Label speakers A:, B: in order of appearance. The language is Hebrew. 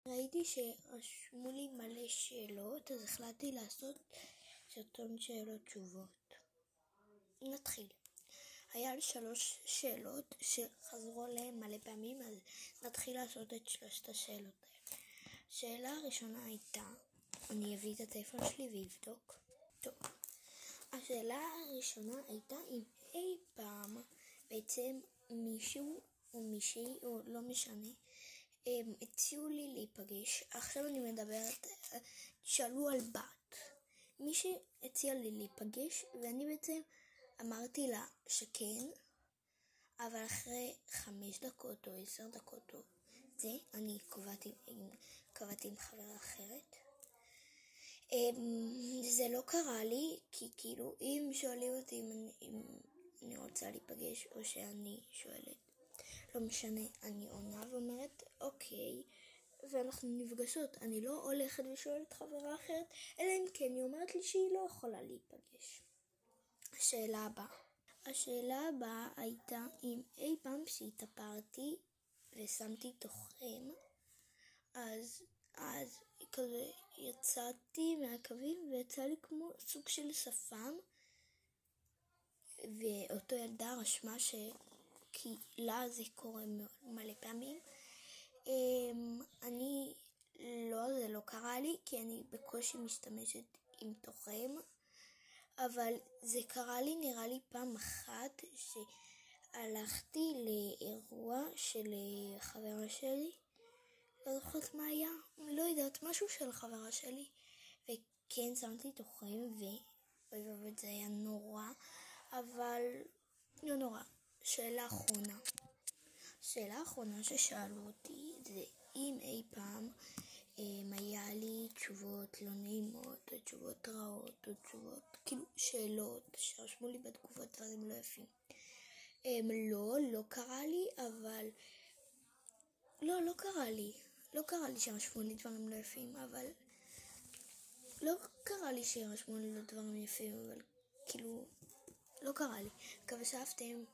A: ראיתי שרשמו לי מלא שאלות, אז החלטתי לעשות סרטון שאלות תשובות. נתחיל. היה לי 3 שאלות שחזרו עליהן מלא פעמים, אז נתחיל לעשות את 3 השאלות האלה. השאלה הראשונה הייתה, אני אביא את הטלפון שלי ואבדוק. טוב. השאלה הראשונה הייתה אם אי פעם בעצם מישהו או מישהי או לא משנה הציעו לי להיפגש. עכשיו אני מדברת, שאלו על בת. מישהי הציע לי להיפגש ואני בעצם אמרתי לה שכן, אבל אחרי 5 דקות או 10 דקות או זה, אני קבעתי עם חברה אחרת. זה לא קרה לי, כי כאילו אם שואלים אותי אם אני רוצה להיפגש או שאני שואלת, לא משנה, אני עונה ואומרת אוקיי, ואנחנו נפגשות. אני לא הולכת ושואלת חברה אחרת, אלא אם כן היא אומרת לי שהיא לא יכולה להיפגש. השאלה הבאה הייתה אם אי פעם שהתאפרתי ושמתי תוכם, אז כזה יצאתי מהקווים ויצא לי כמו סוג של שפם, ואותו ילדה רשמה כי לה זה קורה מלא פעמים. זה לא קרה לי, כי אני בקושי משתמשת עם תוכם, אבל זה קרה לי נראה לי פעם אחת שהלכתי לאירוע של חברה שלי, לא זוכרת מה היה, לא יודעת, משהו של חברה שלי, וכן שמתי תוכם וזה היה נורא, אבל לא נורא. שאלה אחרונה ששאלו אותי זה אם אי פעם היה לי תשובות לא נעימות, או תשובות רעות, או תשובות, כאילו שאלות שרשמו לי בתגובות דברים לא יפים. לא קרה לי, אבל לא קרה לי שרשמו לי דברים לא יפים, אבל לא קרה לי שרשמו לי דברים יפים, אבל כאילו לא קרה לי. מקווה שאהבתם.